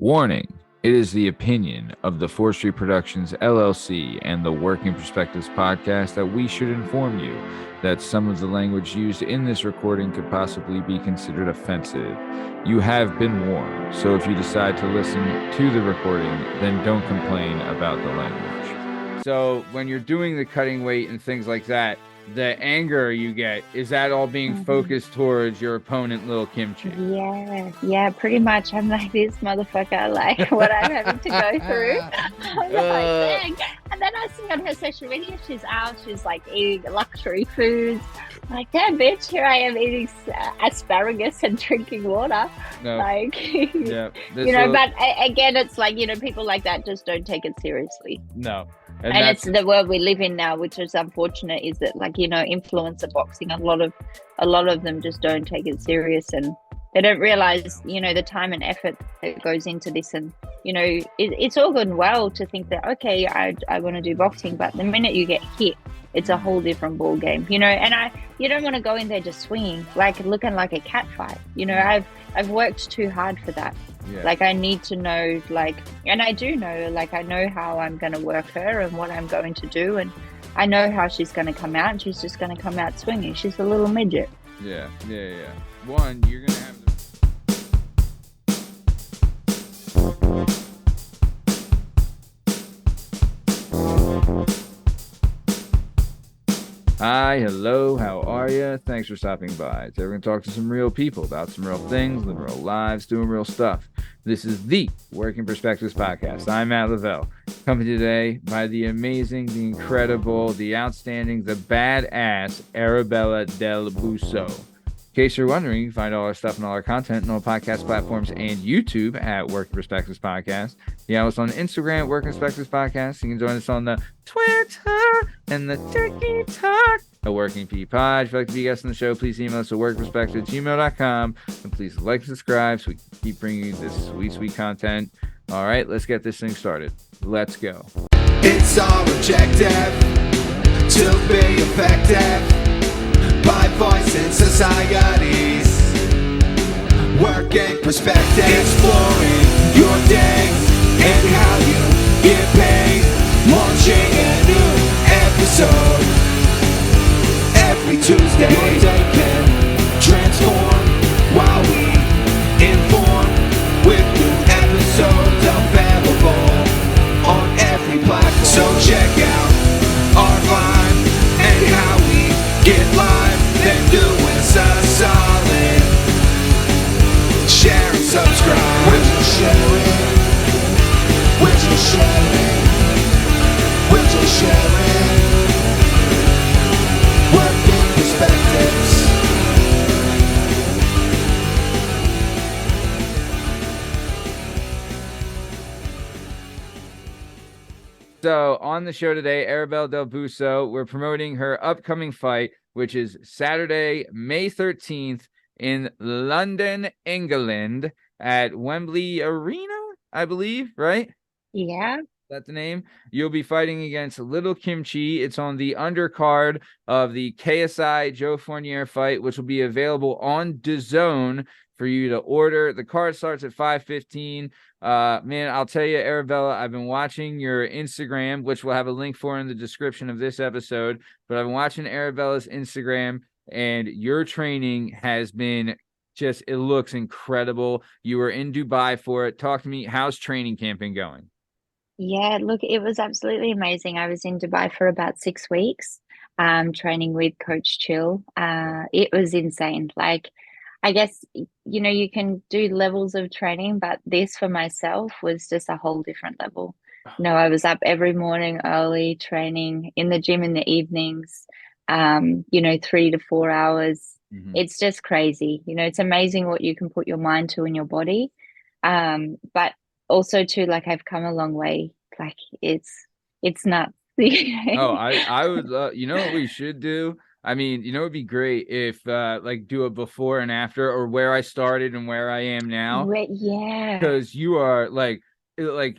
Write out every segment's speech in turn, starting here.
Warning. It is the opinion of the 4th Street Productions LLC and the Working Perspectives podcast that we should inform you that some of the language used in this recording could possibly be considered offensive. You have been warned, so if you decide to listen to the recording, then don't complain about the language. So when you're doing the cutting weight and things like that, the anger you get, is that all being focused towards your opponent, Lil Kimchi? Yeah, pretty much. I'm like, this motherfucker, like what I'm having to go through. I'm like, dang. And then I see on her social media, she's out, she's like eating luxury foods. I'm like, damn, bitch, here I am eating asparagus and drinking water. No. Like, Yeah, but again, it's like, people like that just don't take it seriously. No. And it's the world we live in now, which is unfortunate, is that influencer boxing, a lot of them just don't take it serious, and they don't realize, the time and effort that goes into this. And, it's all good and well to think that, okay, I want to do boxing, but the minute you get hit, it's a whole different ball game, and you don't want to go in there just swinging, like looking like a cat fight. I've worked too hard for that. Yeah. Like, I need to know, and I do know, I know how I'm going to work her and what I'm going to do. And I know how she's going to come out, and she's just going to come out swinging. She's a little midget. Yeah. One, you're going to have Hi, hello, how are you? Thanks for stopping by. Today we're going to talk to some real people about some real things, living real lives, doing real stuff. This is the Working Perspectives podcast. I'm Matt Lavelle, accompanied today by the amazing, the incredible, the outstanding, the badass Arabella Del Busso. In case you're wondering, you can find all our stuff and all our content on all podcast platforms and YouTube at Working Perspectives Podcast. You have us on Instagram, Working Perspectives Podcast. You can join us on the Twitter and the TikTok at Working P Pod. If you'd like to be a guest on the show, please email us at workperspective@gmail.com. And please like and subscribe so we can keep bringing you this sweet, sweet content. All right, let's get this thing started. Let's go. It's our objective to be effective by voicing societies, working perspective, exploring your day and how you get paid, launching a new episode every Tuesday. Your day can transform while we inform, with new episodes available on every platform. So check out our vibe and how we get live, then do us a solid. Share and subscribe. We're just sharing. We're just sharing. We're just sharing. Working perspectives. So on the show today, Arabella Del Busso, we're promoting her upcoming fight, which is Saturday, May 13th in London, England at Wembley Arena, I believe, right? Yeah. That's the name. You'll be fighting against Little Kimchi. It's on the undercard of the KSI Joe Fournier fight, which will be available on DAZN for you to order. The card starts at 5:15. Man, I'll tell you, Arabella, I've been watching your Instagram, which we'll have a link for in the description of this episode. But I've been watching Arabella's Instagram, and your training has been just, it looks incredible. You were in Dubai for it. Talk to me. How's training camp been going? Yeah, look, it was absolutely amazing. I was in Dubai for about 6 weeks, training with Coach Chill. It was insane. Like, I guess, you can do levels of training, but this for myself was just a whole different level. I was up every morning early, training in the gym in the evenings, 3 to 4 hours. Mm-hmm. It's just crazy. It's amazing what you can put your mind to in your body. But also too, like, I've come a long way. Like, it's nuts. Oh, I would you know what we should do? I mean, it'd be great if like do a before and after, or where I started and where I am now. Yeah. Because you are like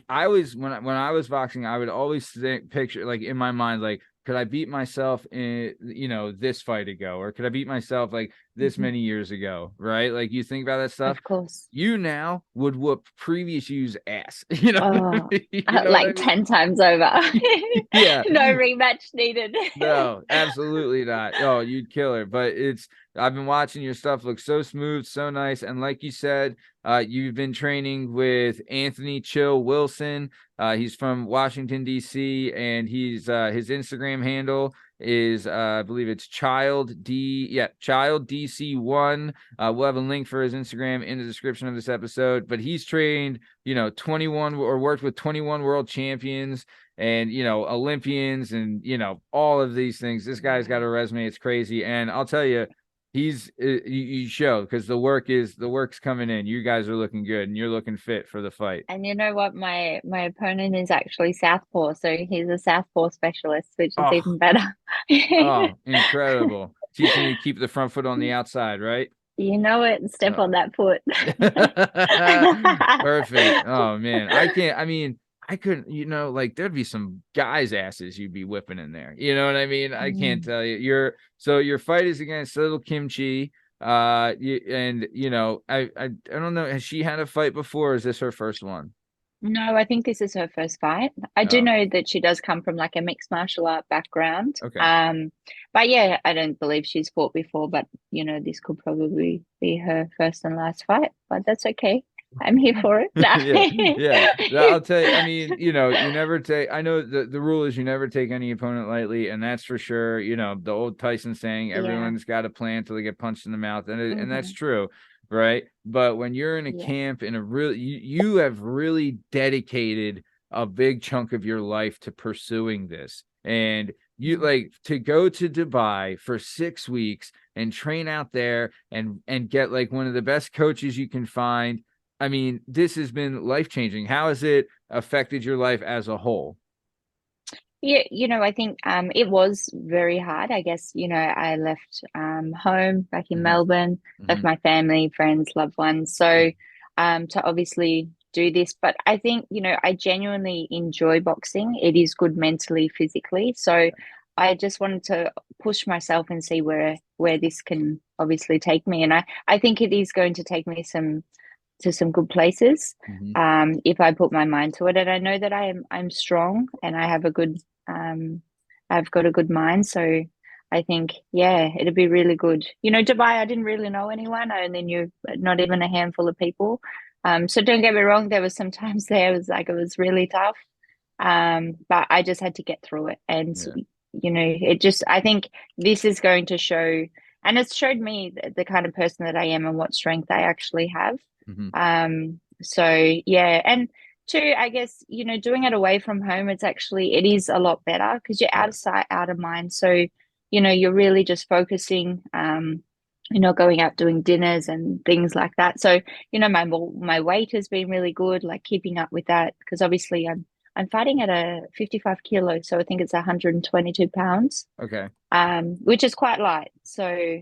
I always, when I was boxing, I would always picture, like, in my mind, like, could I beat myself in, this fight ago, or could I beat myself like this many years ago, right? Like you think about that stuff. Of course. You now would whoop previous you's ass. You know, Oh, you know like what I mean? 10 times over. Yeah. No rematch needed. No, absolutely not. Oh, you'd kill her. But I've been watching your stuff, look so smooth, so nice. And like you said, you've been training with Anthony Chill Wilson. He's from Washington, D.C., and he's his Instagram handle is I believe it's Child DC1. We'll have a link for his Instagram in the description of this episode. But he's trained, 21 or worked with 21 world champions and Olympians and all of these things. This guy's got a resume, it's crazy. And I'll tell you, you show, because the work's coming in. You guys are looking good and you're looking fit for the fight. And you know what, my opponent is actually southpaw, so he's a southpaw specialist, which is even better. Oh, incredible. Teaching you to keep the front foot on the outside, right? You know it, step on that foot. Perfect. Oh man, I couldn't, like there'd be some guys' asses you'd be whipping in there. You know what I mean? I can't tell you. Your fight is against Little Kimchi. I don't know. Has she had a fight before? Or is this her first one? No, I think this is her first fight. I do know that she does come from like a mixed martial art background. Okay. But yeah, I don't believe she's fought before, but this could probably be her first and last fight, but that's okay. I'm here for it. Yeah. I'll tell you, I mean, you never take, I know the rule is you never take any opponent lightly, and that's for sure. The old Tyson saying, everyone's got a plan till they get punched in the mouth. And that's true. Right. But when you're in a camp in you have really dedicated a big chunk of your life to pursuing this. And you like to go to Dubai for 6 weeks and train out there and get like one of the best coaches you can find. I mean, this has been life-changing. How has it affected your life as a whole? Yeah, I think it was very hard. I guess, I left home back in Melbourne, left my family, friends, loved ones. So to obviously do this, but I think, I genuinely enjoy boxing. It is good mentally, physically. So I just wanted to push myself and see where this can obviously take me. And I think it is going to take me to some good places if I put my mind to it. And I know that I'm strong and I have I've got a good mind. So I think, it'd be really good. Dubai, I didn't really know anyone. I only knew not even a handful of people. So don't get me wrong, there was some times there it was really tough. But I just had to get through it. And, I think this is going to show, and it's showed me the kind of person that I am and what strength I actually have. And two, I guess, doing it away from home, it is a lot better because you're out of sight, out of mind. So, you're really just focusing, going out doing dinners and things like that. So, my weight has been really good, like keeping up with that, because obviously I'm fighting at a 55 kilos, so I think it's 122 pounds. Okay. Which is quite light. So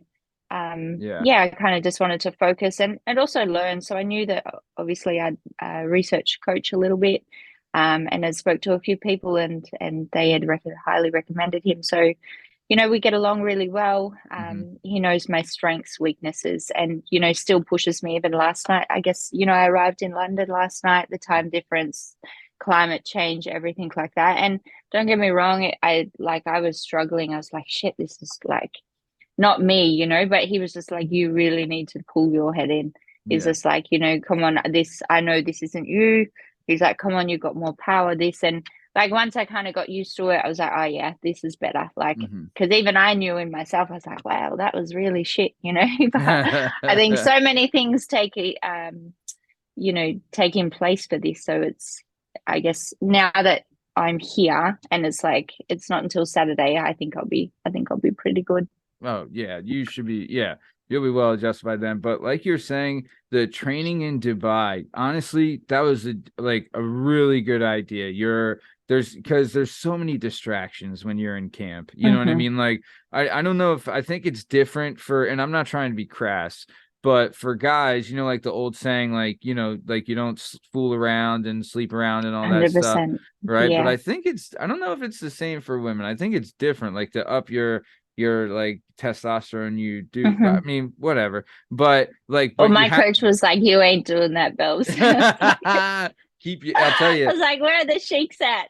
I kind of just wanted to focus and also learn. So I knew that obviously I'd research coach a little bit, and I spoke to a few people and they had highly recommended him. So, we get along really well. He knows my strengths, weaknesses, and, still pushes me. Even last night, I guess, I arrived in London last night, the time difference, climate change, everything like that. And don't get me wrong, I was struggling. I was like, shit, this is like not me, but he was just like, you really need to pull your head in. He's just like, come on, I know this isn't you. He's like, come on, you got more power, this. And like, once I kind of got used to it, I was like, oh yeah, this is better. Like, because even I knew in myself, I was like, wow, that was really shit, But I think so many things take in place for this. So I guess now that I'm here and it's not until Saturday, I think I'll be pretty good. Oh yeah, you should be. Yeah, you'll be well adjusted by then. But like you're saying, the training in Dubai, honestly, that was a really good idea. Because there's so many distractions when you're in camp. You know what I mean? Like I don't know I think it's different and I'm not trying to be crass, but for guys, like the old saying, like you don't fool around and sleep around and all 100%. That stuff, right? Yeah. But I think I don't know if it's the same for women. I think it's different, like to up your your like testosterone, you do. I Mhm. mean, whatever. But like, Well, but you my have coach was like, "You ain't doing that, Bells." keep you. I'll tell I you. was like, "Where are the sheiks at?"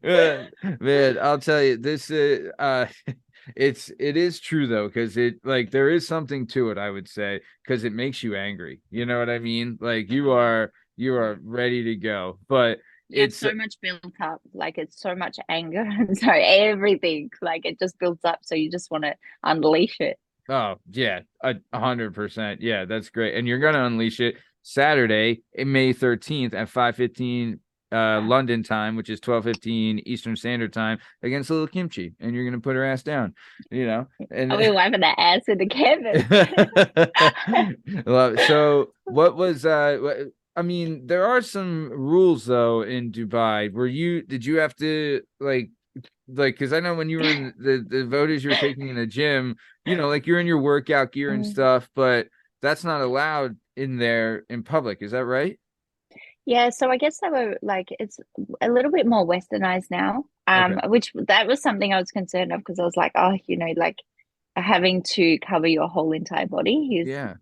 Yeah. Man, I'll tell you this it is true though, because it like there is something to it, I would say, because it makes you angry. You know what I mean? Like you are ready to go. But You have it's so much built up, like it's so much anger, and so everything, like it just builds up. So you just want to unleash it. oh yeah, 100%. Yeah, that's great. And you're gonna unleash it Saturday, May 13th at 5:15 London time, which is 12:15 Eastern Standard Time, against little Kimchi, and you're gonna put her ass down, I'll and be wiping that ass with the canvas. love it. So what was I mean, there are some rules though in Dubai. Did you have to like because I know when you were in the voters you were taking in the gym, like you're in your workout gear and Mm. stuff, but that's not allowed in there in public. Is that right? Yeah, so I guess they were like it's a little bit more westernized now. Okay. Which that was something I was concerned of because I was like, oh, like having to cover your whole entire body Yeah.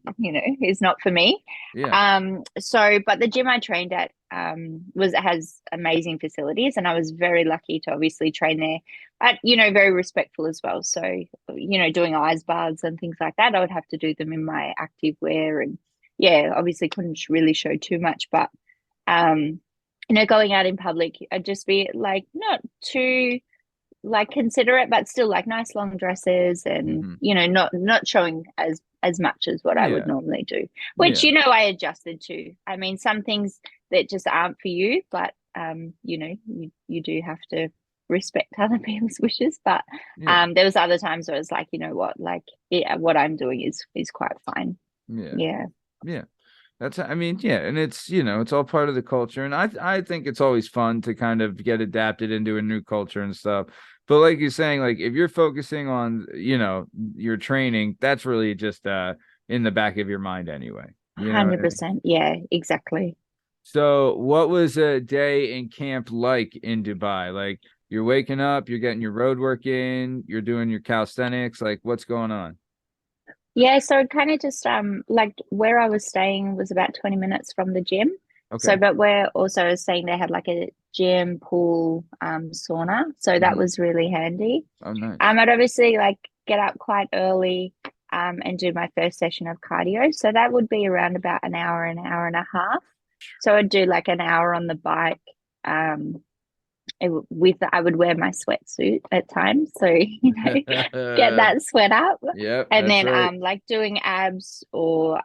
is not for me. Yeah. So but the gym I trained at has amazing facilities and I was very lucky to obviously train there, but very respectful as well. So, doing eyes baths and things like that, I would have to do them in my active wear and yeah, obviously couldn't really show too much, but um, going out in public, I'd just be like not too like considerate, but still like nice long dresses and Hmm. not showing as much as what I would Yeah. normally do. Which Yeah. I adjusted to. I mean, some things that just aren't for you, but you do have to respect other people's wishes. But Yeah. there was other times where I was like, you know what, like yeah, what I'm doing is quite fine. Yeah. Yeah. Yeah. I mean, yeah, and it's all part of the culture, and I think it's always fun to kind of get adapted into a new culture and stuff. But like you're saying, like if you're focusing on, your training, that's really just in the back of your mind anyway. You know what I mean? 100%. Yeah, exactly. So, what was a day in camp like in Dubai? Like you're waking up, you're getting your road work in, you're doing your calisthenics, like what's going on? Yeah, so it kind of just like where I was staying was about 20 minutes from the gym. So, Okay. but where also I was saying they had like a gym, pool, sauna. So that Hmm. was really handy. Oh, nice. I'd obviously like get up quite early and do my first session of cardio. So that would be around about an hour and a half. So I'd do like an hour on the bike. Um, I would wear my sweatsuit at times, so get that sweat up, Yep, and that's then right. like doing abs or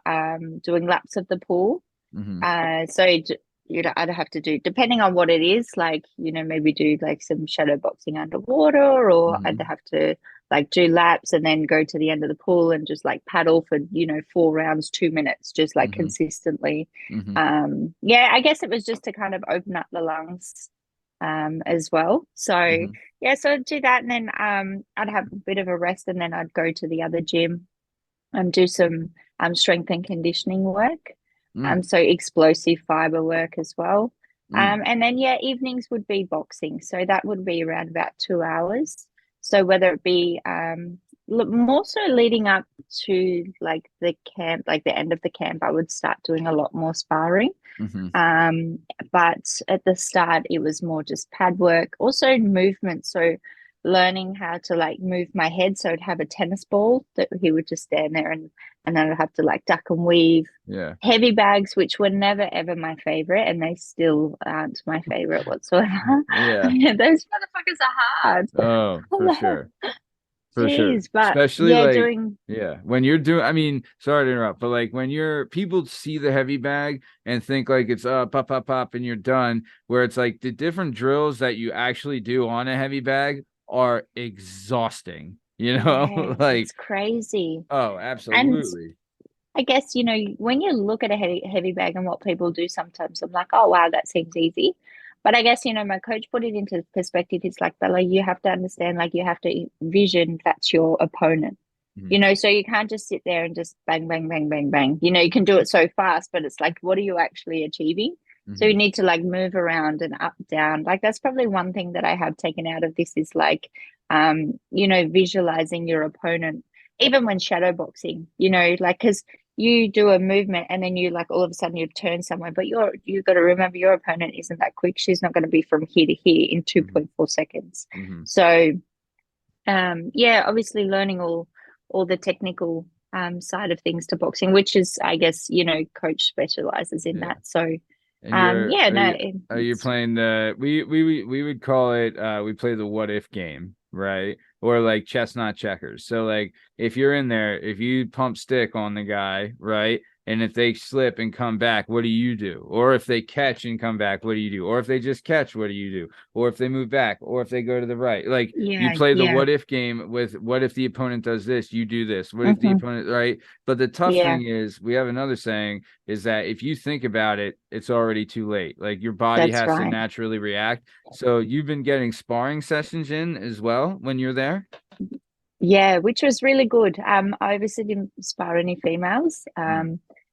doing laps of the pool. Hmm. So I'd have to do depending on what it is, like maybe do like some shadow boxing underwater, or I'd Hmm. have to like do laps and then go to the end of the pool and just like paddle for 4 rounds, 2 minutes, just like Hmm. consistently. Hmm. Yeah, I guess it was just to kind of open up the lungs as well. So Hmm. yeah, so I'd do that and then I'd have a bit of a rest and then I'd go to the other gym and do some strength and conditioning work. Mm, So explosive fiber work as well. mm, And then yeah, evenings would be boxing. So that would be around about 2 hours. So whether it be more so leading up to like the camp, like the end of the camp, I would start doing a lot more sparring. hmm. Um, but at the start, it was more just pad work, also movement. So learning how to like move my head. So I'd have a tennis ball that he would just stand there and then I'd have to like duck and weave. Yeah. Heavy bags, which were never ever my favorite, and they still aren't my favorite whatsoever. Yeah. Those motherfuckers are hard. Oh, I'm for like, sure. For sure. geez, but Especially yeah, like, doing yeah, when you're doing, I mean, sorry to interrupt, but like when people see the heavy bag and think like it's pop, pop, pop, and you're done, where it's like the different drills that you actually do on a heavy bag are exhausting, yeah, Like, it's crazy. oh, And absolutely. I guess, when you look at a heavy bag and what people do sometimes, I'm like, oh, wow, that seems easy. But I guess, my coach put it into perspective. It's like, Bella, you have to understand, like, you have to vision that's your opponent, Mhm. so you can't just sit there and just bang, bang, bang, bang, bang. You can do it so fast, but it's like, what are you actually achieving? So you Mhm. need to like move around and up, down. Like, that's probably one thing that I have taken out of this is like, visualizing your opponent, even when shadow boxing, like, because you do a movement and then you like all of a sudden you turn somewhere, but you got to remember your opponent isn't that quick. She's not going to be from here to here in 2.4 seconds. So obviously learning all the technical side of things to boxing, which is, I guess, coach specializes in that. So and are you playing the we would call it we play the what if game, right? Or like chestnut checkers. So like if you're in there, if you pump stick on the guy, right? And if they slip and come back, what do you do? Or if they catch and come back, what do you do? Or if they just catch, what do you do? Or if they move back, or if they go to the right. Like you play the what if game with what if the opponent does this, you do this. What if the opponent, right? But the tough thing is, we have another saying, is that if you think about it, it's already too late. Like your body has to naturally react. So you've been getting sparring sessions in as well when you're there? Yeah, which was really good. I obviously didn't spar any females.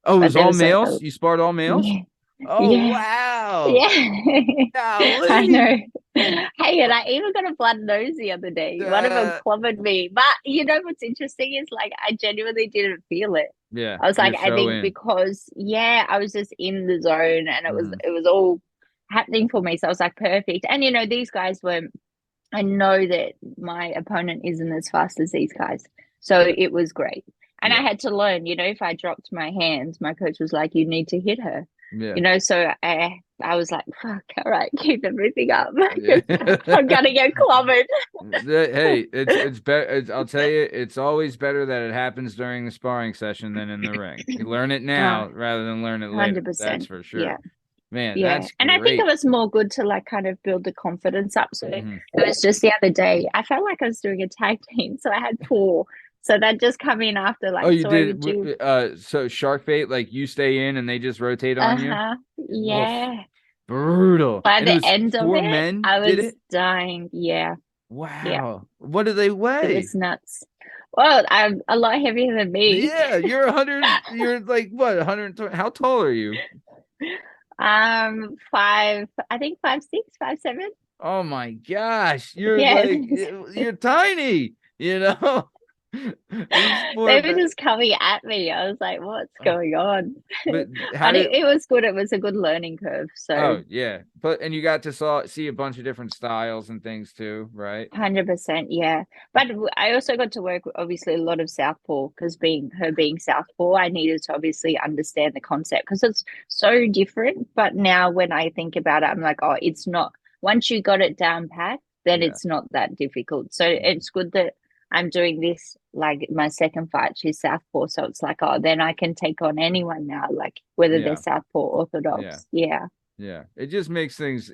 Oh, it was all males? You sparred all males? Yeah. Oh, wow. Yeah. Golly. I know. Hey, and I even got a blood nose the other day. One of them clobbered me. But what's interesting is, like, I genuinely didn't feel it. Yeah. I was like, I think because, I was just in the zone and it was all happening for me. So I was like, perfect. And, these guys I know that my opponent isn't as fast as these guys. So it was great. And I had to learn, if I dropped my hands, my coach was like, you need to hit her. Yeah. So I was like, fuck, all right, keep everything up. I'm going to get clobbered. Hey, it's better. I'll tell you, it's always better that it happens during the sparring session than in the ring. You learn it now rather than learn it later. 100%. That's for sure. Yeah. Man, that's great. And I think it was more good to like kind of build the confidence up. So it was just the other day, I felt like I was doing a tag team. So I had 4. So that just come in after, like, you did. So shark bait, like you stay in and they just rotate on you. Yeah. Oof, brutal. By the end of it, men I was dying. Yeah. Wow. Yeah. What do they weigh? It was nuts. Well, I'm a lot heavier than me. Yeah, you're 100. You're like what? 120. How tall are you? 5. I think 5'6", 5'7". Oh my gosh, you're like you're tiny. They were just coming at me. I was like, what's going on? But it was good. It was a good learning curve. So and you got to see a bunch of different styles and things too, right? 100%, yeah. But I also got to work with, obviously, a lot of southpaw, because being southpaw, I needed to obviously understand the concept because it's so different. But now when I think about it, I'm like, oh, it's not. Once you got it down pat, then it's not that difficult. So it's good that I'm doing this, like my second fight, she's southpaw. So it's like, oh, then I can take on anyone now, like whether they're southpaw, orthodox. Yeah. It just makes things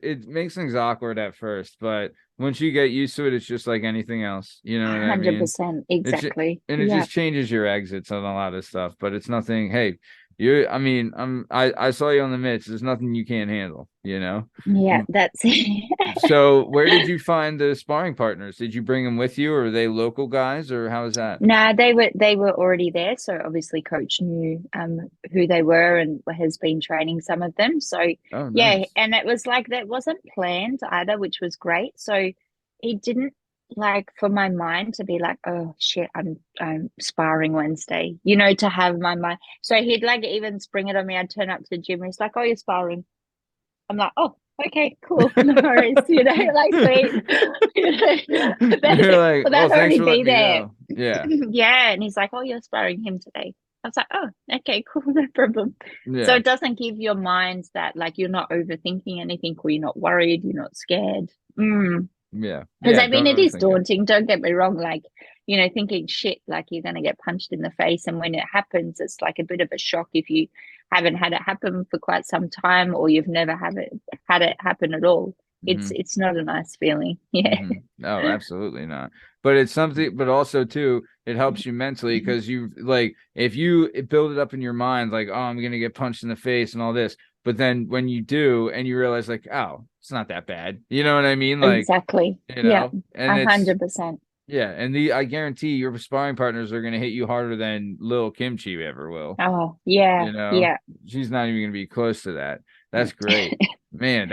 awkward at first, but once you get used to it, it's just like anything else. You know what I mean? 100%, exactly. And it just changes your exits on a lot of stuff, but it's nothing. Hey, I saw you on the mitts. There's nothing you can't handle, Yeah, that's it. So where did you find the sparring partners? Did you bring them with you, or are they local guys, or how is that? Nah, they were already there. So obviously coach knew who they were and has been training some of them. So nice. And it was like, that wasn't planned either, which was great. So it didn't, like, for my mind to be like, oh shit, I'm sparring Wednesday, to have my mind. So he'd like even spring it on me. I'd turn up to the gym and he's like, oh, you're sparring. I'm like, oh, okay, cool, no worries, like sweet. You're like, well, already be there. Yeah. Yeah. And he's like, oh, you're sparring him today. I was like, oh, okay, cool, no problem. So it doesn't give your mind that, like, you're not overthinking anything, or you're not worried, you're not scared. Yeah. Because it is daunting. Don't get me wrong. Like, thinking shit, like you're going to get punched in the face. And when it happens, it's like a bit of a shock if you haven't had it happen for quite some time, or you've never had it happen at all. It's not a nice feeling. Yeah. No, absolutely not. But it's something, but also too, it helps you mentally, because you, like, if you build it up in your mind, like, oh, I'm going to get punched in the face and all this. But then when you do, and you realize, like, oh, it's not that bad. You know what I mean? Like, exactly. Yeah. And 100%. Yeah. And I guarantee your sparring partners are going to hit you harder than Lil Kimchi ever will. Oh, yeah. Yeah. She's not even going to be close to that. That's great. Man,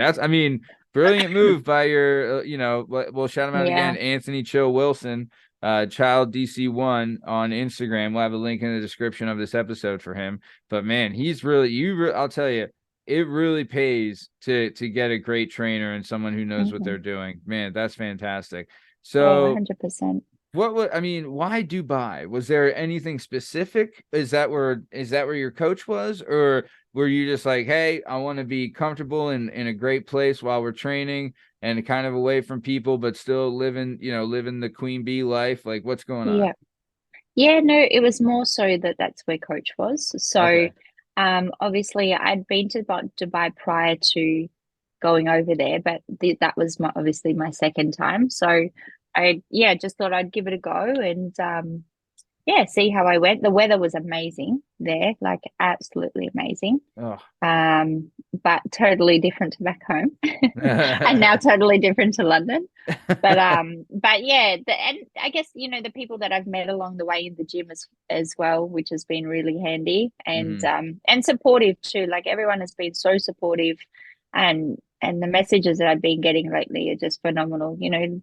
brilliant move by your, we'll shout him out Yeah. again, Anthony Cho Wilson, Child DC1 on Instagram. We'll have a link in the description of this episode for him. But man, he's really, I'll tell you, it really pays to get a great trainer and someone who knows what they're doing. Man, that's fantastic. So 100%. why Dubai? Was there anything specific? Is that where your coach was? Or were you just like, hey, I want to be comfortable in a great place while we're training and kind of away from people, but still living the queen bee life? Like, what's going on? Yeah. Yeah, no, it was more so that's where coach was. So, Okay. obviously I'd been to Dubai prior to going over there, but that was obviously my second time. So I, just thought I'd give it a go and, see how I went. The weather was amazing there, like absolutely amazing. Oh. But totally different to back home, and now totally different to London. But yeah, and I guess the people that I've met along the way in the gym as well, which has been really handy and supportive too. Like everyone has been so supportive, and the messages that I've been getting lately are just phenomenal. You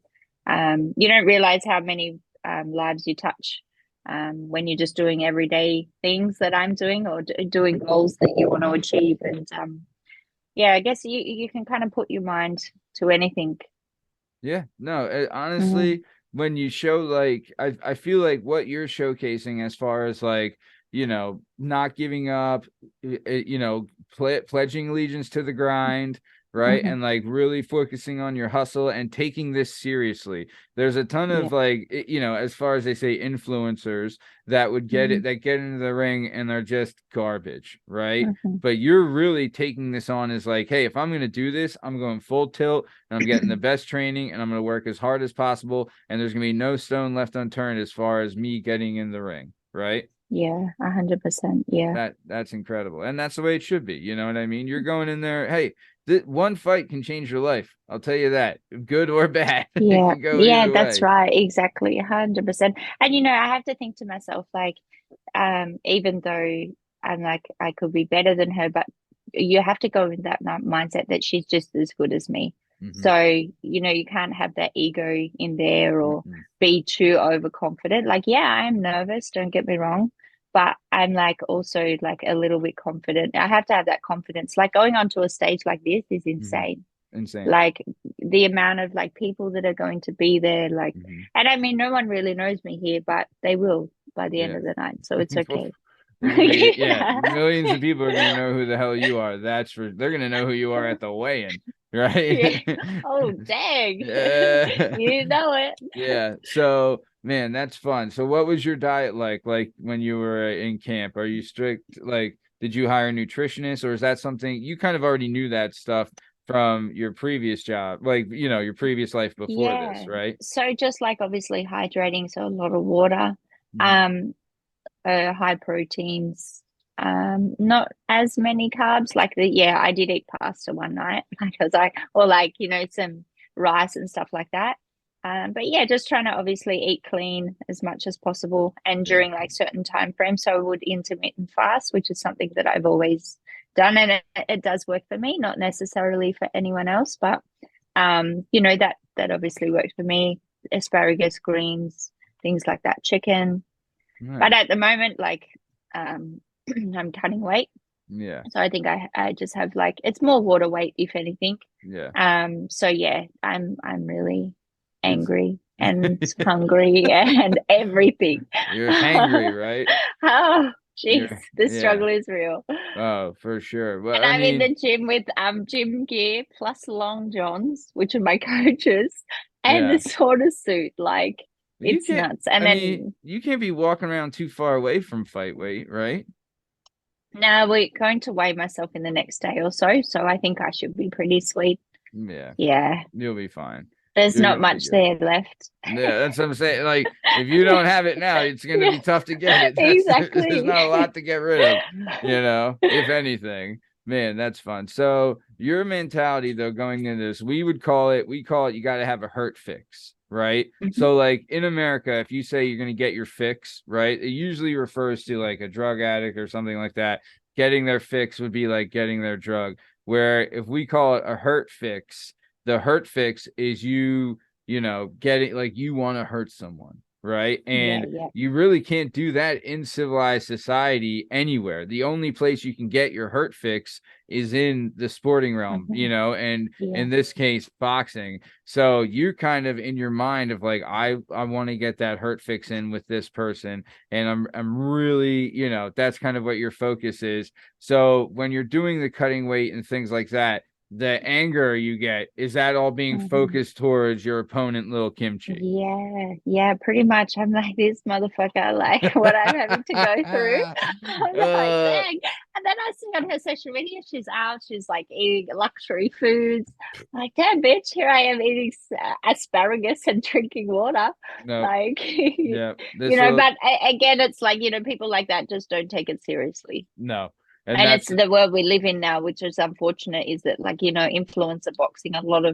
don't realize how many lives you touch when you're just doing everyday things that I'm doing or doing goals that you want to achieve. And I guess you can kind of put your mind to anything. Yeah, no, honestly, when you show like, I feel like what you're showcasing as far as like, not giving up, pledging allegiance to the grind, right? And like really focusing on your hustle and taking this seriously. There's a ton of like, as far as they say, influencers that would get into the ring and they're just garbage, right? But you're really taking this on as like, hey, if I'm going to do this, I'm going full tilt and I'm getting the best training and I'm going to work as hard as possible. And there's going to be no stone left unturned as far as me getting in the ring, right? Yeah, 100%. Yeah. That's incredible. And that's the way it should be. You know what I mean? You're going in there. Hey, one fight can change your life. I'll tell you that, good or bad. Yeah. It can go Yeah, either that's way. right. Exactly. 100%. And, I have to think to myself, like, even though I'm like, I could be better than her, but you have to go with that mindset that she's just as good as me. So, you can't have that ego in there or be too overconfident. Like, yeah, I'm nervous, don't get me wrong, but I'm like also like a little bit confident. I have to have that confidence. Like going onto a stage like this is insane. Insane. Like the amount of like people that are going to be there, like, and I mean, no one really knows me here, but they will by the end of the night. So it's okay. Millions of people are gonna know who the hell you are. They're gonna know who you are at the weigh-in, right? Oh, dang. Yeah. You know it. Yeah. So, man, that's fun. So what was your diet like when you were in camp? Are you strict? Like, did you hire a nutritionist, or is that something you kind of already knew that stuff from your previous job, like, your previous life before this, right? So just like obviously hydrating, so a lot of water, high proteins, not as many carbs. Like I did eat pasta one night, some rice and stuff like that. But yeah, just trying to obviously eat clean as much as possible and during like certain time frames. So I would intermittent fast, which is something that I've always done, and it does work for me, not necessarily for anyone else, but that obviously worked for me. Asparagus, greens, things like that, chicken. Nice. But at the moment, like I'm cutting weight. Yeah. So I think I just have like it's more water weight, if anything. Yeah. So yeah, I'm really angry and hungry and everything. You're hangry, right? Oh, jeez, the struggle is real. Oh, for sure. Well, And I'm in the gym with gym gear plus long johns, which are my coaches, and the sort of suit. Like it's nuts. And then you can't be walking around too far away from fight weight, right? No, we're going to weigh myself in the next day or so. So I think I should be pretty sweet. Yeah. Yeah. You'll be fine. There's not much there left. Yeah, that's what I'm saying. Like, if you don't have it now, it's going to be tough to get it. Exactly. There's not a lot to get rid of, if anything. Man, that's fun. So your mentality, though, going into this, we call it, you got to have a hurt fix, right? So, like, in America, if you say you're going to get your fix, right, it usually refers to, like, a drug addict or something like that. Getting their fix would be like getting their drug. Where if we call it a hurt fix, the hurt fix is getting like you want to hurt someone, right? And yeah. you really can't do that in civilized society anywhere. The only place you can get your hurt fix is in the sporting realm, and Yeah. in this case, boxing. So you're kind of in your mind of like, I want to get that hurt fix in with this person, and I'm really, that's kind of what your focus is. So when you're doing the cutting weight and things like that, the anger you get, is that all being focused towards your opponent, Little Kimchi? Yeah, pretty much. I'm like, this motherfucker, like what I'm having to go through. I'm like, dang. And then I see on her social media, she's out, she's like eating luxury foods. I'm like, damn, bitch, here I am eating asparagus and drinking water. No. Like, Yeah. but again, it's like, people like that just don't take it seriously. No. And it's the world we live in now, which is unfortunate, is that like, influencer boxing, a lot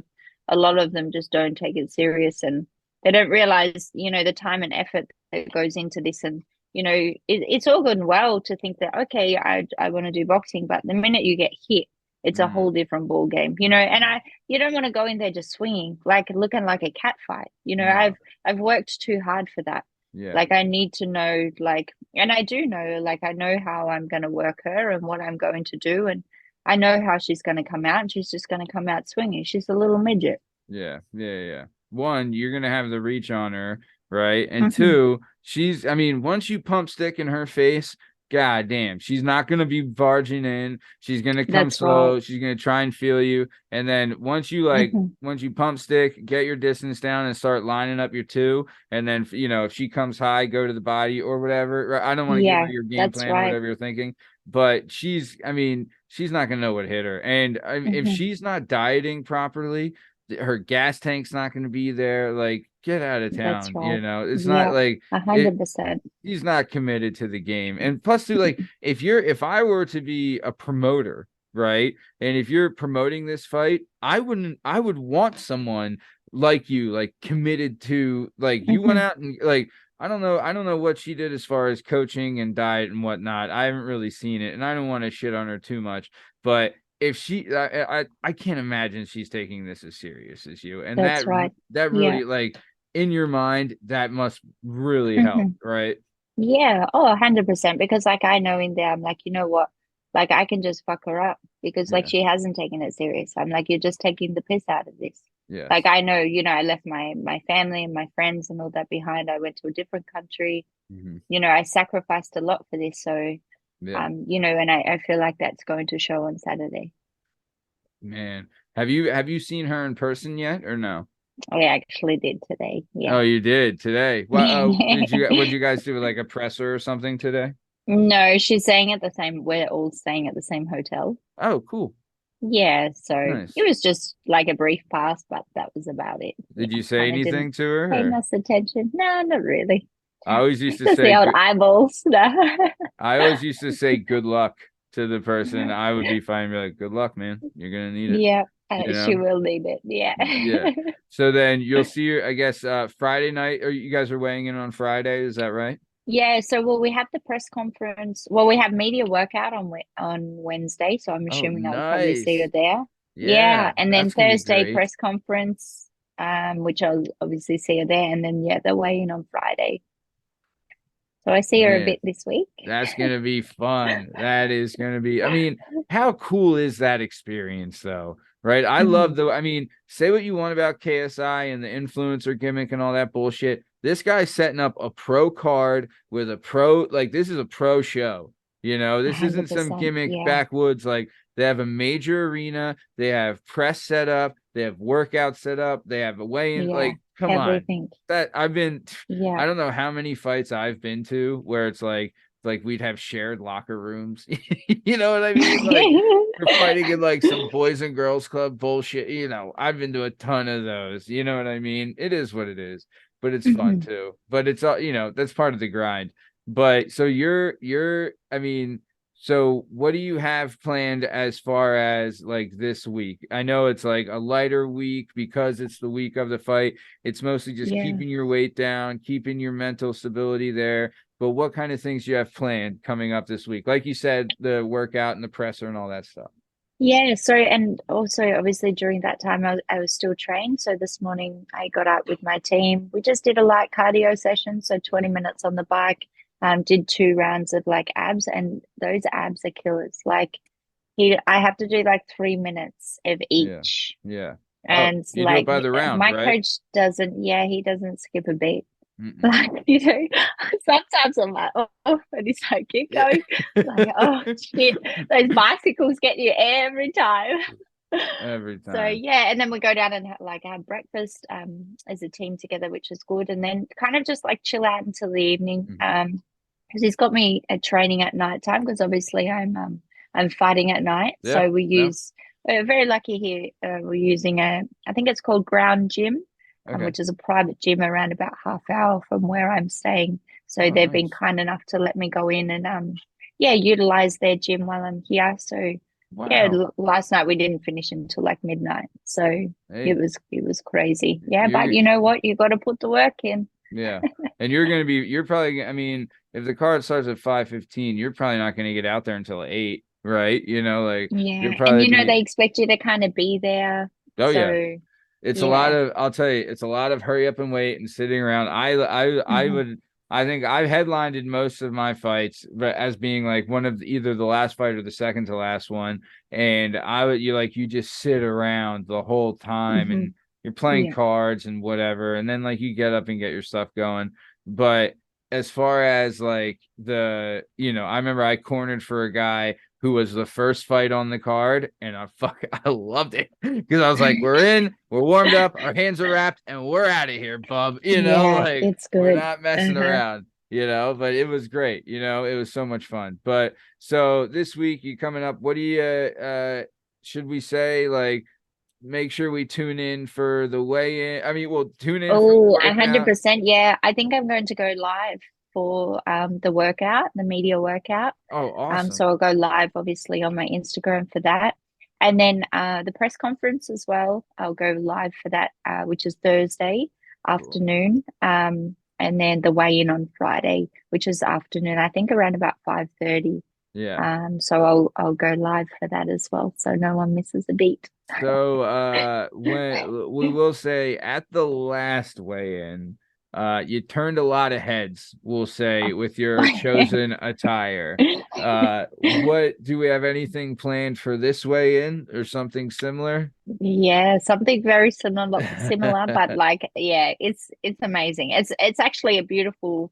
of them just don't take it serious, and they don't realize, the time and effort that goes into this. And, it's all good and well to think that, okay, I want to do boxing, but the minute you get hit, it's a whole different ball game, and you don't want to go in there just swinging, like looking like a cat fight. No. I've worked too hard for that. Yeah. Like I need to know, like, and I do know, like, I know how I'm going to work her and what I'm going to do. And I know how she's going to come out, and she's just going to come out swinging. She's a little midget. Yeah. One, you're going to have the reach on her, right? And two, once you pump stick in her face, god damn, she's not going to be barging in. She's going to come slow. Right. She's going to try and feel you. And then once you once you pump stick, get your distance down and start lining up your two. And then, if she comes high, go to the body or whatever. Right? I don't want to give her your game plan or whatever you're thinking, but she's not going to know what hit her. And if she's not dieting properly, her gas tank's not going to be there. Like, get out of town. That's right. It's not like 100%. He's not committed to the game. And plus, too, like, if I were to be a promoter, right, and if you're promoting this fight, I would want someone like you, like, committed to, like, you went out and, like, I don't know what she did as far as coaching and diet and whatnot. I haven't really seen it, and I don't want to shit on her too much, but if she, I can't imagine she's taking this as serious as you. And that's right. That really, like, in your mind, that must really help, right? Yeah. Oh, 100%. Because like, I know in there, I'm like, you know what? Like, I can just fuck her up because like she hasn't taken it serious. I'm like, you're just taking the piss out of this. Yeah. Like, I know, I left my family and my friends and all that behind. I went to a different country. I sacrificed a lot for this. So and I feel like that's going to show on Saturday. Man, have you seen her in person yet or no? I actually did today. Yeah. Oh, you did today. Well, would you guys do like a presser or something today? No, she's staying at the same. We're all staying at the same hotel. Oh, cool. Yeah, so nice. It was just like a brief pass, but that was about it. Did you say anything to her? Paying us attention? No, not really. I always used to just say the old eyeballs. No. I always used to say good luck to the person. I would be fine. Be like, good luck, man. You're gonna need it. Yeah, she will need it. Yeah. Yeah. So then you'll see her, I guess, Friday night. Or you guys are weighing in on Friday? Is that right? Yeah. So we have the press conference. Well, we have media workout on Wednesday. So I'm assuming I'll probably see her there. Yeah. And then Thursday press conference, which I'll obviously see her there. And then they're weighing on Friday. So I see her a bit this week. That's going to be fun. That is going to be, how cool is that experience though? Right. I love say what you want about KSI and the influencer gimmick and all that bullshit. This guy's setting up a pro card with a pro, like this is a pro show. This isn't some gimmick backwoods. Like they have a major arena. They have press set up. They have workout set up. They have a weigh-in. Like, come on. That I've been, I don't know how many fights I've been to where it's like we'd have shared locker rooms. You know what I mean? Like we're fighting in like some boys and girls club bullshit. I've been to a ton of those. You know what I mean? It is what it is, but it's fun too. But it's all, that's part of the grind. But so so what do you have planned as far as like this week? I know it's like a lighter week because it's the week of the fight. It's mostly just keeping your weight down, keeping your mental stability there. But what kind of things do you have planned coming up this week? Like you said, the workout and the presser and all that stuff. Yeah, so and also obviously during that time I was still trained. So this morning I got out with my team. We just did a light cardio session, so 20 minutes on the bike. Did 2 rounds of like abs, and those abs are killers. Like I have to do like 3 minutes of Yeah. each. Yeah. Oh, And you do it like by the round, my right? coach doesn't, yeah, he doesn't skip a beat. Mm-mm. Like, you know, sometimes I'm like, oh, and he's like, keep Yeah. going. Like, oh shit, those bicycles get you every time. Every So time. yeah, and then we go down and like have breakfast as a team together, which is good. And then kind of just like chill out until the evening. Mhm. Because he's got me training at night time because obviously I'm fighting at night. Yeah. So No. we're very lucky here. We're using I think it's called Ground Gym, Okay. which is a private gym around about half hour from where I'm staying. So Oh, they've been nice. kind enough to let me go in and yeah, utilize their gym while I'm here. So yeah, Wow. last night we didn't finish until like midnight. So Hey, it was crazy. Yeah, but you're you know what? You got to put the work in. yeah. And you're probably I mean, if the card starts at 5:15, you're probably not going to get out there until 8, right? You know, like you'll Yeah, and probably you know be they expect you to kind of be there. oh yeah. So It's a lot yeah. of, I'll tell you, it's a lot of hurry up and wait and sitting around. Hmm. I think I've headlined in most of my fights, but as being like one of either the last fight or the second to last one. And you just sit around the whole time Hmm. and you're playing Yeah. cards and whatever. And then like you get up and get your stuff going. But as far as like I remember I cornered for a guy who was the first fight on the card, and I loved it because I was like, we're warmed up, our hands are wrapped, and we're out of here, bub. Yeah, Like it's we're good. not messing Uh-huh. around, but it was great, it was so much fun. But so this week you coming up, what do you should we say like make sure we tune in for the weigh-in? I mean, we'll tune in for the Oh, workout. 100%. Yeah, I think I'm going to go live for the workout, the media workout. Oh, awesome. So I'll go live obviously on my Instagram for that. And then the press conference as well. I'll go live for that, which is Thursday Cool. afternoon. And then the weigh-in on Friday, which is afternoon, I think around about 5:30. Yeah. So I'll go live for that as well, so no one misses a beat. So when we will say at the last weigh-in, you turned a lot of heads, we'll say, with your chosen attire. What do we have anything planned for this weigh-in or something similar? Yeah, something very similar, but like yeah, it's amazing. It's actually a beautiful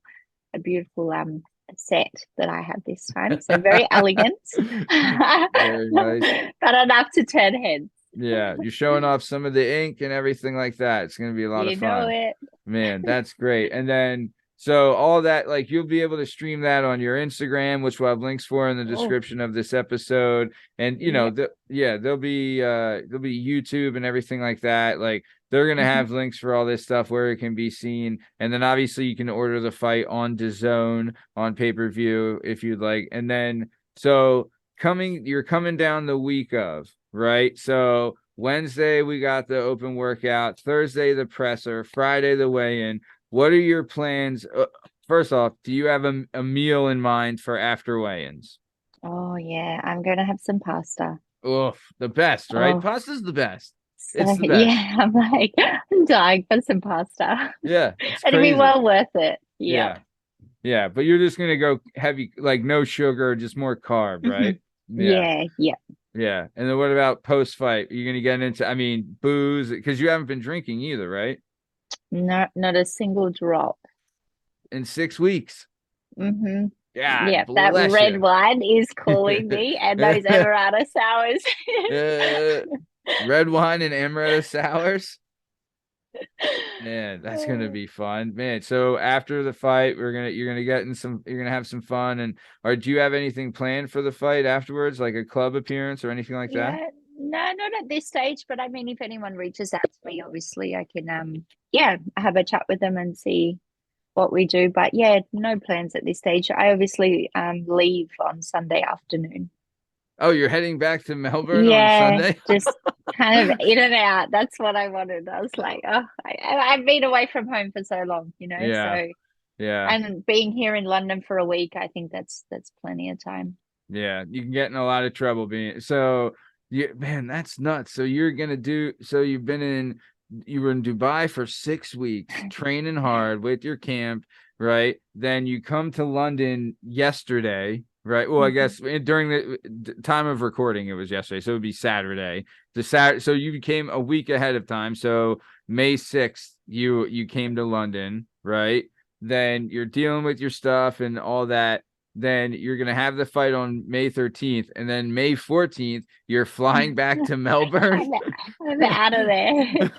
set that I have this time. So very elegant, Very nice. but enough to turn heads. Yeah, you're showing off some of the ink and everything like that. It's gonna be a lot of You know fun. it. Man, that's great. And then so all that, like you'll be able to stream that on your Instagram, which we'll have links for in the Oh, description of this episode. And yep. there'll be YouTube and everything like that. Like they're gonna Hmm. have links for all this stuff where it can be seen. And then obviously you can order the fight on DAZN on pay-per-view if you'd like. And then so you're coming down the week of, right? So Wednesday we got the open workout, Thursday the presser, Friday the weigh-in. What are your plans? First off, do you have a meal in mind for after weigh-ins? Oh yeah, I'm gonna have some pasta. Oof, the best, right? Oh, Pasta's the best. It's so the best. yeah, I'm like I'm dying for some pasta. Yeah, it's It'll be crazy. well worth it. Yep. Yeah, yeah, but you're just gonna go heavy, like no sugar, just more carb, Hmm. right? Yeah. Yeah, yeah. Yeah. And then what about post fight? Are you gonna get into, I mean, booze? Because you haven't been drinking either, right? Not a single drop. In 6 weeks. Hmm. God Yeah, that bless red you. wine is calling me, and those amaretto sours. uh, red wine and amaretto sours. Man, that's gonna be fun, man. So after the fight, you're gonna have some fun, and or do you have anything planned for the fight afterwards, like a club appearance or anything like that? Yeah, no, not at this stage, but I mean, if anyone reaches out to me, obviously I can, yeah, have a chat with them and see what we do. But yeah, no plans at this stage. I obviously leave on Sunday afternoon. Oh, you're heading back to Melbourne on Yeah, Sunday? just kind of in and out. That's what I wanted. I was like, oh, I've been away from home for so long, Yeah, so yeah. and being here in London for a week, I think that's plenty of time. Yeah, you can get in a lot of trouble being so. Yeah, man, that's nuts. So you were in Dubai for 6 weeks, training hard with your camp, right? Then you come to London yesterday, right? Well, I guess during the time of recording, it was yesterday, so it would be Saturday. So you came a week ahead of time. So May 6th, you came to London, right? Then you're dealing with your stuff and all that. Then you're going to have the fight on May 13th. And then May 14th, you're flying back to Melbourne. I'm out of there.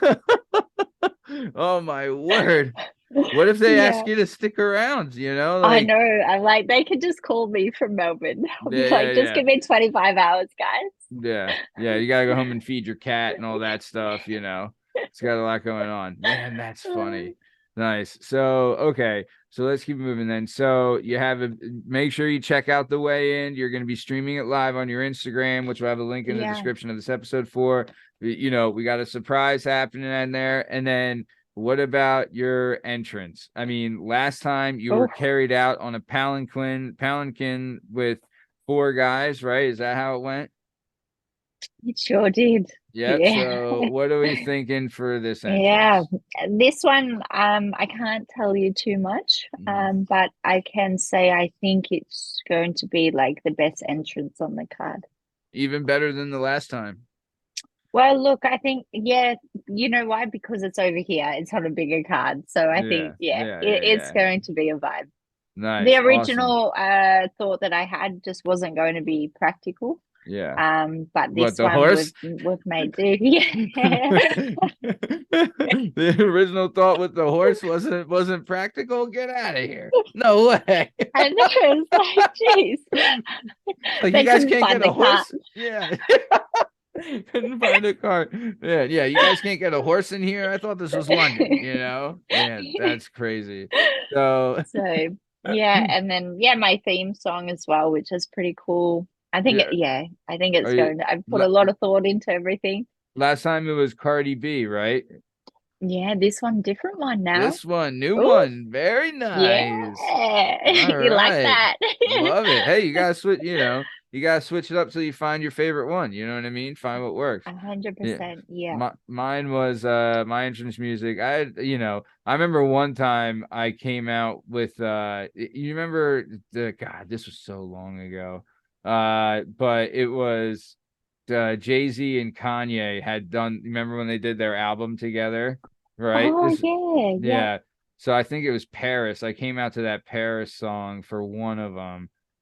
Oh, my word. What if they ask you to stick around, I Like, know. I'm like, they could just call me from Melbourne. I'll be like, just yeah. give me 25 hours, guys. Yeah. You got to go home and feed your cat and all that stuff, It's got a lot going on. Man, that's funny. Nice. So, okay. So let's keep moving then. So make sure you check out the weigh-in. You're going to be streaming it live on your Instagram, which will have a link in the description of this episode for. We got a surprise happening in there. And then what about your entrance? I mean, last time you were carried out on a palanquin with 4 guys, right? Is that how it went? It sure did. Yep. Yeah. So what are we thinking for this entrance? Yeah, this one, I can't tell you too much, but I can say I think it's going to be like the best entrance on the card. Even better than the last time. Well, look, I think, yeah, you know why? Because it's over here. It's on a bigger card. So I think, it's going to be a vibe. Nice. The original thought that I had just wasn't going to be practical. Yeah. But this the one horse? we've made do. Yeah. The original thought with the horse wasn't practical. Get out of here. No way. I know. It's like, jeez. Like, you guys can't get a horse? Cart. Yeah. Couldn't find a car. Yeah. You guys can't get a horse in here. I thought this was London, Man, that's crazy. So yeah, and then my theme song as well, which is pretty cool. I think it's going to, I've put a lot of thought into everything. Last time it was Cardi B, right? Yeah, this one, different one now. This one, new one. Very nice. Yeah. You like that? Love it. Hey, you gotta switch, you gotta switch it up till you find your favorite one. You know what I mean? Find what works. 100%. Yeah. Mine was my entrance music. I remember one time I came out with you remember God, this was so long ago. But it was Jay-Z and Kanye had done, remember when they did their album together, right? Oh, yeah. So I think it was Paris. I came out to that Paris song for one of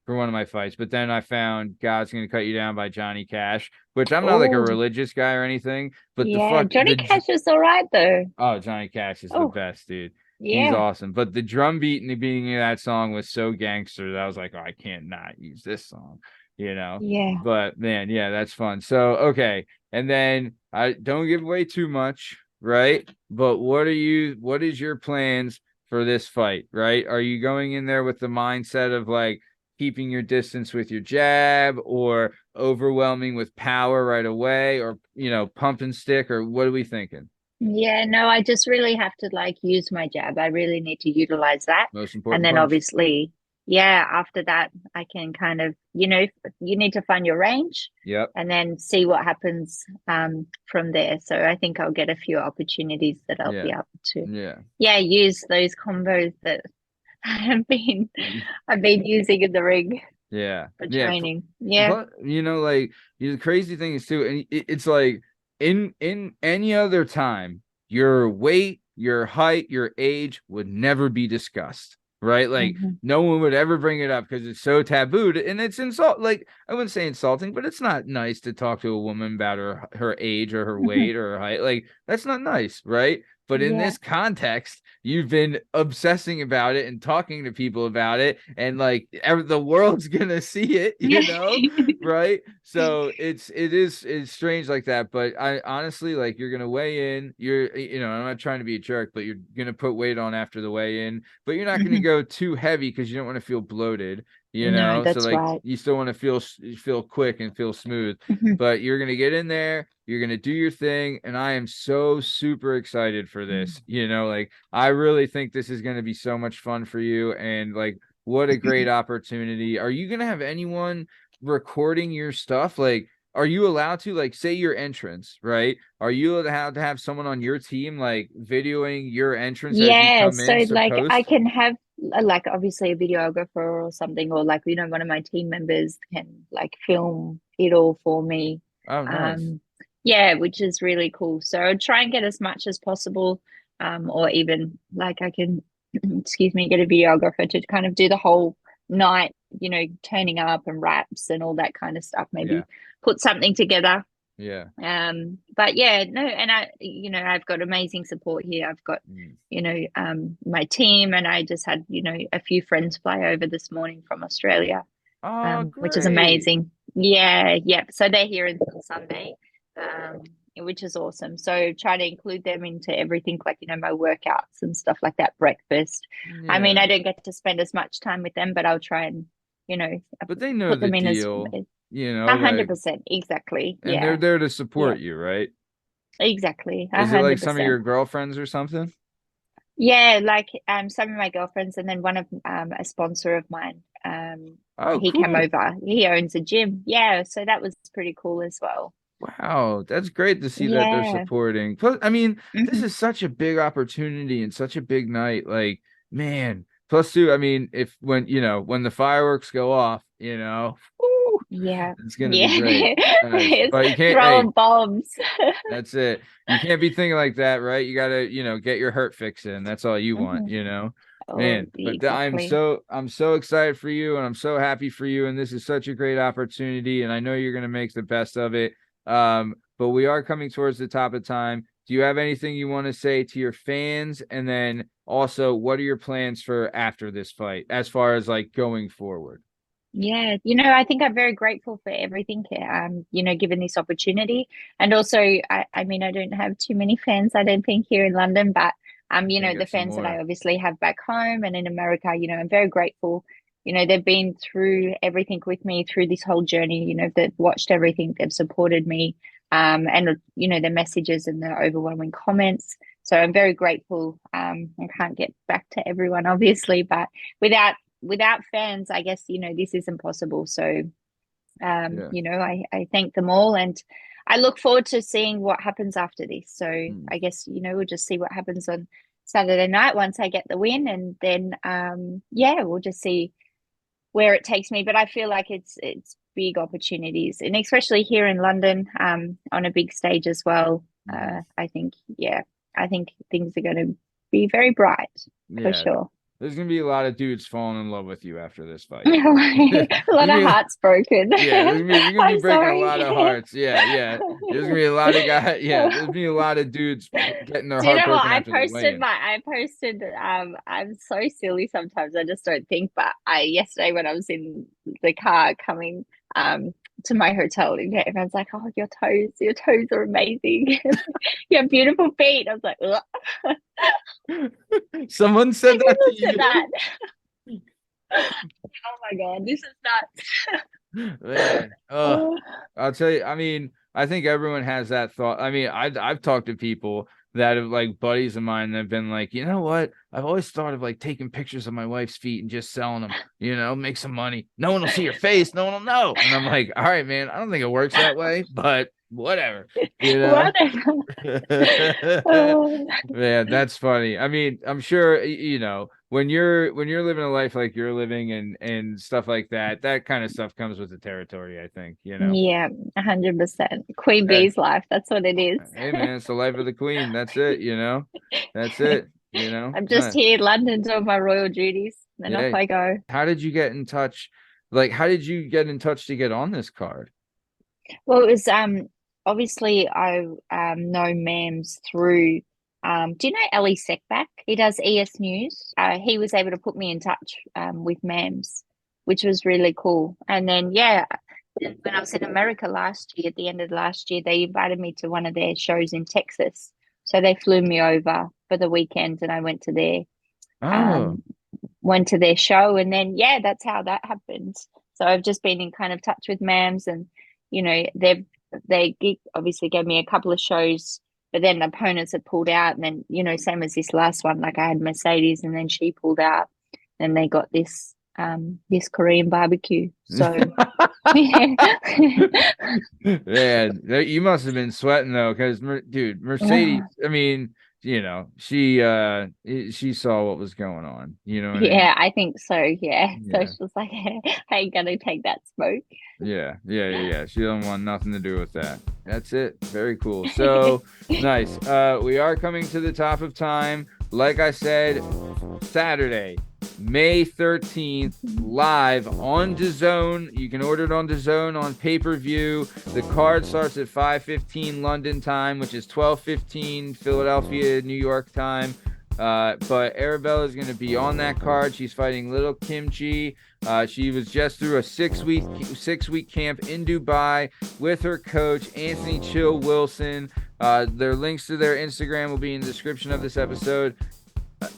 my fights, but then I found God's Gonna Cut You Down by Johnny Cash, which I'm not like a religious guy or anything, but Johnny Cash is all right though. Oh, Johnny Cash is the best, dude. Yeah. He's awesome. But the drum beat in the beginning of that song was so gangster that I was like, oh, I can't not use this song, Yeah. But man, that's fun. So, okay. And then I don't give away too much, right? But what is your plans for this fight, right? Are you going in there with the mindset of like keeping your distance with your jab or overwhelming with power right away or, pump and stick, or what are we thinking? Yeah, no, I just really have to like use my jab. I really need to utilize that. Most important. And then obviously, after that, I can kind of, you need to find your range. Yep. And then see what happens from there. So I think I'll get a few opportunities that I'll be able to use those combos that I've been using in the ring. Yeah. For training. But, like the crazy thing is too, and it's like in any other time, your weight, your height, your age would never be discussed, right? Like no one would ever bring it up because it's so tabooed, and it's like I wouldn't say insulting, but it's not nice to talk to a woman about her age or her weight or her height. Like that's not nice, right? But in this context, you've been obsessing about it and talking to people about it, and like the world's gonna see it, right? So it's strange like that. But I honestly, like, you're gonna weigh in. I'm not trying to be a jerk, but you're gonna put weight on after the weigh in. But you're not gonna go too heavy because you don't want to feel bloated. No, that's so like right. You still want to feel quick and feel smooth, but you're gonna get in there, you're gonna do your thing, and I am so super excited for this. Like I really think this is gonna be so much fun for you, and like what a great opportunity. Are you gonna have anyone recording your stuff? Like are you allowed to, like, say your entrance, right? Are you allowed to have someone on your team like videoing your entrance as you Yeah, come so in to like I post? can have like obviously a videographer or something, or like one of my team members can like film it all for me. Oh, nice. Um, yeah, which is really cool. So I'll try and get as much as possible, or even like I can, excuse me, get a videographer to kind of do the whole night, turning up and wraps and all that kind of stuff. Yeah. Maybe put something together. Yeah. But yeah, no, and I've got amazing support here. I've got, Mm. my team, and I just had, a few friends fly over this morning from Australia, Oh, which is great. amazing. Yeah, yeah. So they're here until Sunday, which is awesome. So try to include them into everything, like, my workouts and stuff like that, breakfast. I mean, Yeah. I don't get to spend as much time with them, but I'll try and, you know, But they know put the them in as deal, like, 100%. Exactly. and they're Yeah. there to Yeah. support you, right? Exactly. a Is it like hundred some of percent. your girlfriends or something? Yeah, like some of my girlfriends, and then one of a sponsor of mine. Oh, He came cool. over. He owns a gym. Yeah, so that was pretty cool as well. Wow, that's great to see that they're Yeah. supporting. Plus, I mean, this Hmm. is such a big opportunity and such a big night. Like, man. Plus, too, I mean, if when the fireworks go off, woo, Yeah. it's gonna be Yeah. great. Nice. It's But you can't, throwing hey, bombs. that's it. You can't be thinking like that, right? You gotta, get your hurt fix in. That's all you want, Hmm. Oh, man. But exactly. I'm so excited for you, and I'm so happy for you. And this is such a great opportunity, and I know you're gonna make the best of it. But we are coming towards the top of time. Do you have anything you want to say to your fans? And then also, what are your plans for after this fight, as far as like going forward? Yeah, I think I'm very grateful for everything, given this opportunity. And also, I mean, I don't have too many fans, I don't think, here in London, but You're gonna the get some fans that I more. obviously have back home and in America, I'm very grateful. They've been through everything with me through this whole journey, they've watched everything, they've supported me, and the messages and the overwhelming comments. So I'm very grateful. I can't get back to everyone, obviously, but without fans, I guess, this isn't possible. So, Yeah. I thank them all, and I look forward to seeing what happens after this. So Mm. I guess, we'll just see what happens on Saturday night once I get the win, and then, yeah, we'll just see where it takes me. But I feel like it's big opportunities, and especially here in London, on a big stage as well. Mm. I think, yeah, I think things are going to be very bright for Yeah. sure. There's gonna be a lot of dudes falling in love with you after this fight. A There's lot gonna of be, hearts broken. yeah, you're gonna be I'm breaking a sorry. lot of hearts. Yeah, yeah. There's gonna be a lot of guys. Yeah, there's gonna be a lot of dudes getting their Do you heart know what broken after the weigh-in. I posted I'm so silly sometimes, I just don't think, but I yesterday when I was in the car coming to my hotel, everyone's like, "Oh, your toes are amazing. You have beautiful feet." I was like, "Ugh." Someone said Like, who that to looks at that? you, Oh my god, this is nuts. man. Oh, I'll tell you. I mean, I think everyone has that thought. I mean, I've talked to people that have like buddies of mine that have been like, you know what? I've always thought of like taking pictures of my wife's feet and just selling them. Make some money. No one will see your face. No one will know. And I'm like, all right, man. I don't think it works that way, but whatever. You know. whatever. Oh, Man, that's funny. I mean, I'm sure when you're living a life like you're living and stuff like that, that kind of stuff comes with the territory, I think. yeah, 100%. Queen Eh, bee's life. That's what it is. hey man, it's the life of the queen. That's it. That's it. I'm just No, here in London doing my royal duties, then off yeah. I go. How did you get in touch? Like, how did you get in touch to get on this card? Well, it was obviously I know Mams through do you know Ellie Seckback? He does ES News. He was able to put me in touch with Mams, which was really cool. And then yeah, when I was in America last year, at the end of last year, they invited me to one of their shows in Texas. So they flew me over for the weekend, and I Oh, um went to their show, and then yeah, that's how that happened. So I've just been in kind of touch with Mams, and obviously gave me a couple of shows, but then opponents had pulled out, and then same as this last one, like I had Mercedes, and then she pulled out, and they got this this Korean barbecue. So Man, you must have been sweating though, because dude, Mercedes, I mean, you know, she saw what was going on, you know what I mean? yeah, I think so. Yeah. So Yeah. she was like, I ain't gonna take that smoke. Yeah. She don't want nothing to do with that. That's it. Very cool. So nice. We are coming to the top of time. Like I said, Saturday, May 13th, live on DAZN. You can order it on DAZN on pay-per-view. The card starts at 5:15 London time, which is 12:15 Philadelphia, New York time. But Arabella is going to be on that card. She's fighting Little Kimchi. She was just through a six-week camp in Dubai with her coach, Anthony Chill Wilson. Their links to their Instagram will be in the description of this episode.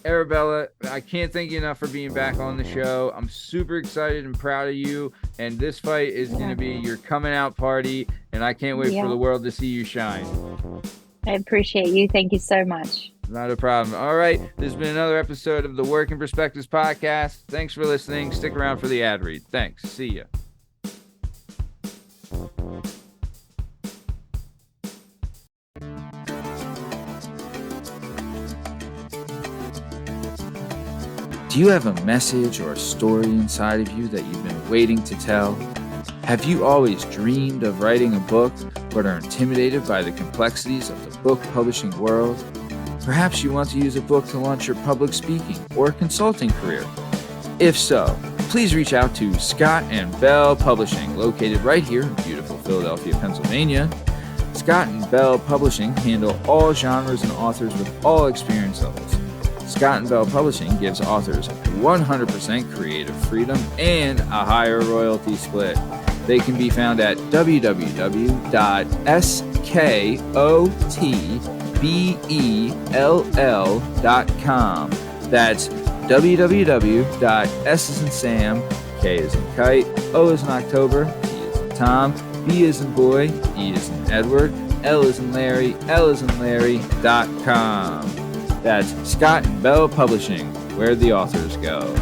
Arabella, I can't thank you enough for being back on the show. I'm super excited and proud of you. And this fight is going to be your coming out party. And I can't wait for the world to see you shine. I appreciate you. Thank you so much. Not a problem. All right. This has been another episode of the Working Perspectives podcast. Thanks for listening. Stick around for the ad read. Thanks. See ya. Do you have a message or a story inside of you that you've been waiting to tell? Have you always dreamed of writing a book, but are intimidated by the complexities of the book publishing world? Perhaps you want to use a book to launch your public speaking or consulting career. If so, please reach out to Scott and Bell Publishing, located right here in beautiful Philadelphia, Pennsylvania. Scott and Bell Publishing handle all genres and authors with all experience levels. Scott and Bell Publishing gives authors 100% creative freedom and a higher royalty split. They can be found at www.skotbell.com. That's www.s as in Sam, K as in Kite, O as in October, T as in Tom, B as in Boy, E as in Edward, L as in Larry, L as in Larry.com. That's Scott and Bell Publishing, where the authors go.